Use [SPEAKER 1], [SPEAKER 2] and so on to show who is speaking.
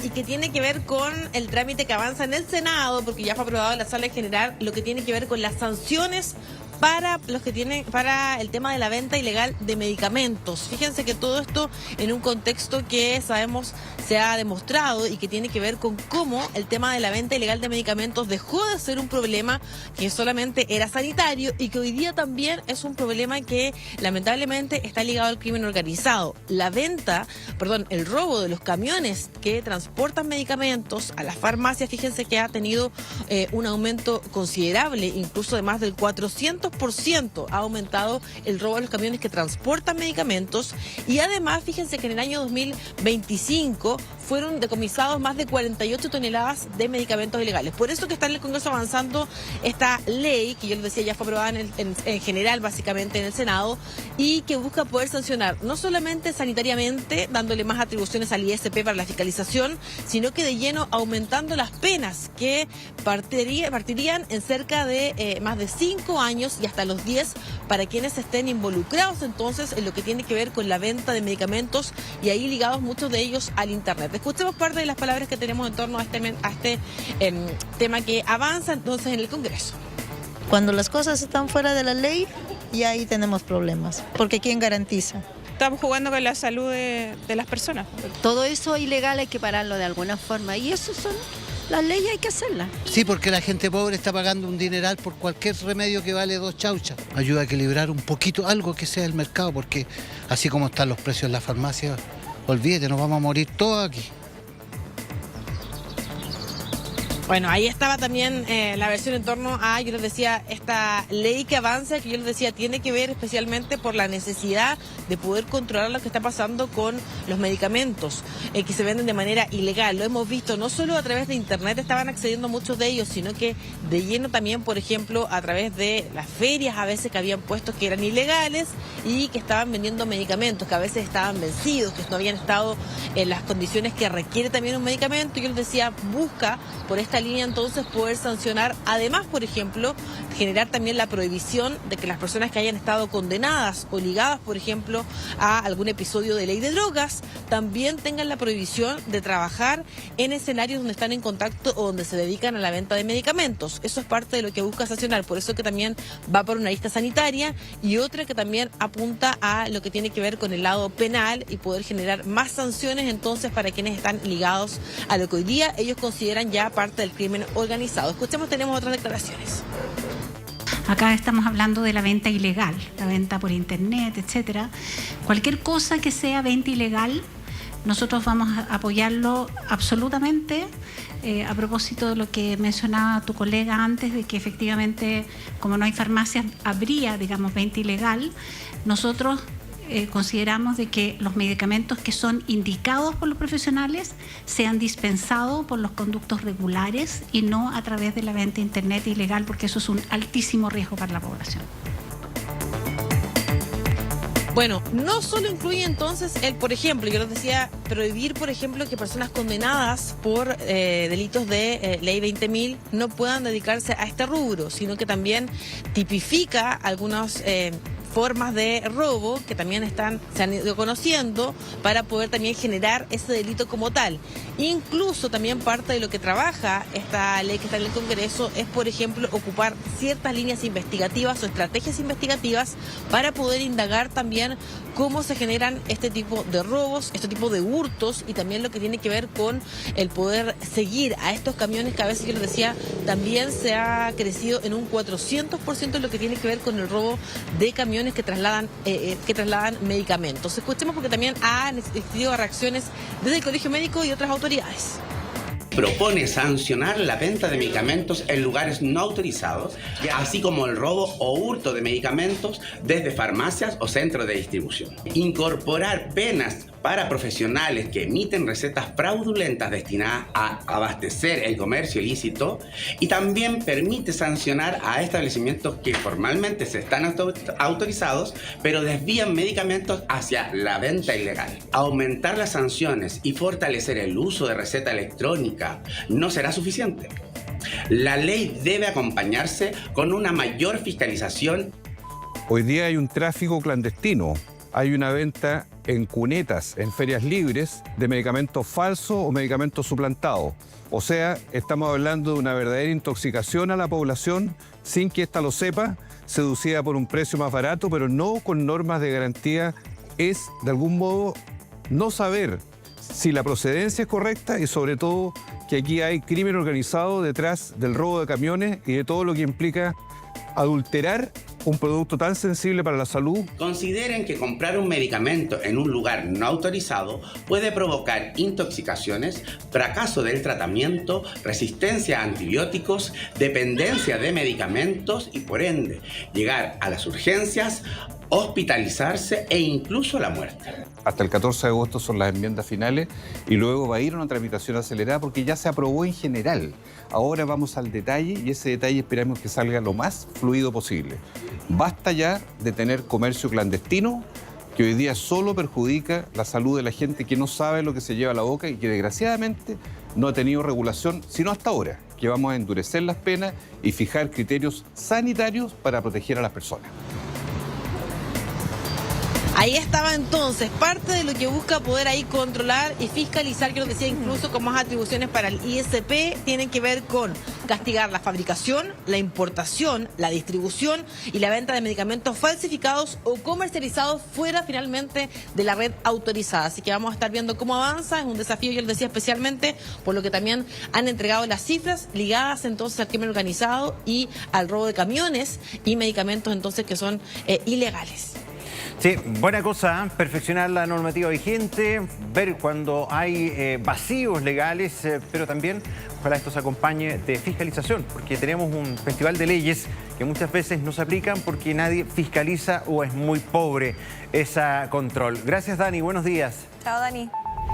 [SPEAKER 1] y que tiene que ver con el trámite que avanza en el Senado, porque ya fue aprobado en la Sala General, lo que tiene que ver con las sanciones para los que tienen, para el tema de la venta ilegal de medicamentos. Fíjense que todo esto en un contexto que sabemos se ha demostrado y que tiene que ver con cómo el tema de la venta ilegal de medicamentos dejó de ser un problema que solamente era sanitario y que hoy día también es un problema que lamentablemente está ligado al crimen organizado. El robo de los camiones que transportan medicamentos a las farmacias, fíjense que ha tenido un aumento considerable, incluso de más del 400%. Ha aumentado el robo de los camiones que transportan medicamentos y además fíjense que en el año 2025 fueron decomisados más de 48 toneladas de medicamentos ilegales. Por eso que está en el Congreso avanzando esta ley, que yo les decía ya fue aprobada en general básicamente en el Senado, y que busca poder sancionar no solamente sanitariamente, dándole más atribuciones al ISP para la fiscalización, sino que de lleno aumentando las penas que partirían en cerca de más de 5 años y hasta los 10 para quienes estén involucrados entonces en lo que tiene que ver con la venta de medicamentos y ahí ligados muchos de ellos al Internet. Escuchemos parte de las palabras que tenemos en torno a este tema que avanza entonces en el Congreso.
[SPEAKER 2] Cuando las cosas están fuera de la ley, ya ahí tenemos problemas, porque ¿quién garantiza?
[SPEAKER 3] Estamos jugando con la salud de las personas.
[SPEAKER 4] Todo eso ilegal hay que pararlo de alguna forma y eso son las leyes, hay que hacerlas.
[SPEAKER 5] Sí, porque la gente pobre está pagando un dineral por cualquier remedio que vale 2 chauchas. Ayuda a equilibrar un poquito algo que sea el mercado, porque así como están los precios en la farmacia, olvídate, nos vamos a morir todos aquí.
[SPEAKER 1] Bueno, ahí estaba también la versión en torno a, yo les decía, esta ley que avanza, que yo les decía, tiene que ver especialmente por la necesidad de poder controlar lo que está pasando con los medicamentos que se venden de manera ilegal. Lo hemos visto no solo a través de Internet, estaban accediendo muchos de ellos, sino que de lleno también, por ejemplo, a través de las ferias a veces que habían puestos que eran ilegales y que estaban vendiendo medicamentos, que a veces estaban vencidos, que no habían estado en las condiciones que requiere también un medicamento. Yo les decía, busca por esta línea entonces poder sancionar, además, por ejemplo, generar también la prohibición de que las personas que hayan estado condenadas o ligadas, por ejemplo, a algún episodio de ley de drogas, también tengan la prohibición de trabajar en escenarios donde están en contacto o donde se dedican a la venta de medicamentos. Eso es parte de lo que busca sancionar, por eso que también va por una lista sanitaria y otra que también apunta a lo que tiene que ver con el lado penal y poder generar más sanciones entonces para quienes están ligados a lo que hoy día ellos consideran ya parte del crimen organizado. Escuchemos, tenemos otras declaraciones.
[SPEAKER 6] Acá estamos hablando de la venta ilegal, la venta por internet, etcétera. Cualquier cosa que sea venta ilegal, nosotros vamos a apoyarlo absolutamente. A propósito de lo que mencionaba tu colega antes, de que efectivamente, como no hay farmacias, habría, digamos, venta ilegal. Nosotros consideramos de que los medicamentos que son indicados por los profesionales sean dispensados por los conductos regulares y no a través de la venta internet ilegal, porque eso es un altísimo riesgo para la población.
[SPEAKER 1] Bueno, no solo incluye entonces por ejemplo, yo les decía, prohibir, por ejemplo, que personas condenadas por delitos de ley 20.000 no puedan dedicarse a este rubro, sino que también tipifica algunos formas de robo que también se han ido conociendo para poder también generar ese delito como tal. Incluso también parte de lo que trabaja esta ley que está en el Congreso es, por ejemplo, ocupar ciertas líneas investigativas o estrategias investigativas para poder indagar también cómo se generan este tipo de robos, este tipo de hurtos y también lo que tiene que ver con el poder seguir a estos camiones que a veces, yo les decía, también se ha crecido en un 400% en lo que tiene que ver con el robo de camiones que trasladan medicamentos. Escuchemos porque también han existido reacciones desde el Colegio Médico y otras autoridades.
[SPEAKER 7] Propone sancionar la venta de medicamentos en lugares no autorizados, así como el robo o hurto de medicamentos desde farmacias o centros de distribución. Incorporar penas para profesionales que emiten recetas fraudulentas destinadas a abastecer el comercio ilícito y también permite sancionar a establecimientos que formalmente se están autorizados pero desvían medicamentos hacia la venta ilegal. Aumentar las sanciones y fortalecer el uso de receta electrónica no será suficiente. La ley debe acompañarse con una mayor fiscalización.
[SPEAKER 8] Hoy día hay un tráfico clandestino, hay una venta en cunetas, en ferias libres, de medicamentos falsos o medicamentos suplantados. O sea, estamos hablando de una verdadera intoxicación a la población sin que ésta lo sepa, seducida por un precio más barato, pero no con normas de garantía. Es, de algún modo, no saber si la procedencia es correcta y, sobre todo, que aquí hay crimen organizado detrás del robo de camiones y de todo lo que implica adulterar un producto tan sensible para la salud.
[SPEAKER 7] Consideren que comprar un medicamento en un lugar no autorizado puede provocar intoxicaciones, fracaso del tratamiento, resistencia a antibióticos, dependencia de medicamentos y, por ende, llegar a las urgencias, hospitalizarse e incluso la muerte.
[SPEAKER 8] Hasta el 14 de agosto son las enmiendas finales y luego va a ir una tramitación acelerada porque ya se aprobó en general. Ahora vamos al detalle y ese detalle esperamos que salga lo más fluido posible. Basta ya de tener comercio clandestino que hoy día solo perjudica la salud de la gente que no sabe lo que se lleva a la boca y que desgraciadamente no ha tenido regulación, sino hasta ahora, que vamos a endurecer las penas y fijar criterios sanitarios para proteger a las personas.
[SPEAKER 1] Ahí estaba entonces parte de lo que busca poder ahí controlar y fiscalizar, que lo decía incluso con más atribuciones para el ISP, tienen que ver con castigar la fabricación, la importación, la distribución y la venta de medicamentos falsificados o comercializados fuera finalmente de la red autorizada. Así que vamos a estar viendo cómo avanza, es un desafío, yo les decía, especialmente por lo que también han entregado las cifras ligadas entonces al crimen organizado y al robo de camiones y medicamentos entonces que son ilegales.
[SPEAKER 9] Sí, buena cosa, perfeccionar la normativa vigente, ver cuando hay vacíos legales, pero también ojalá esto se acompañe de fiscalización, porque tenemos un festival de leyes que muchas veces no se aplican porque nadie fiscaliza o es muy pobre ese control. Gracias, Dani, buenos días.
[SPEAKER 10] Chao, Dani.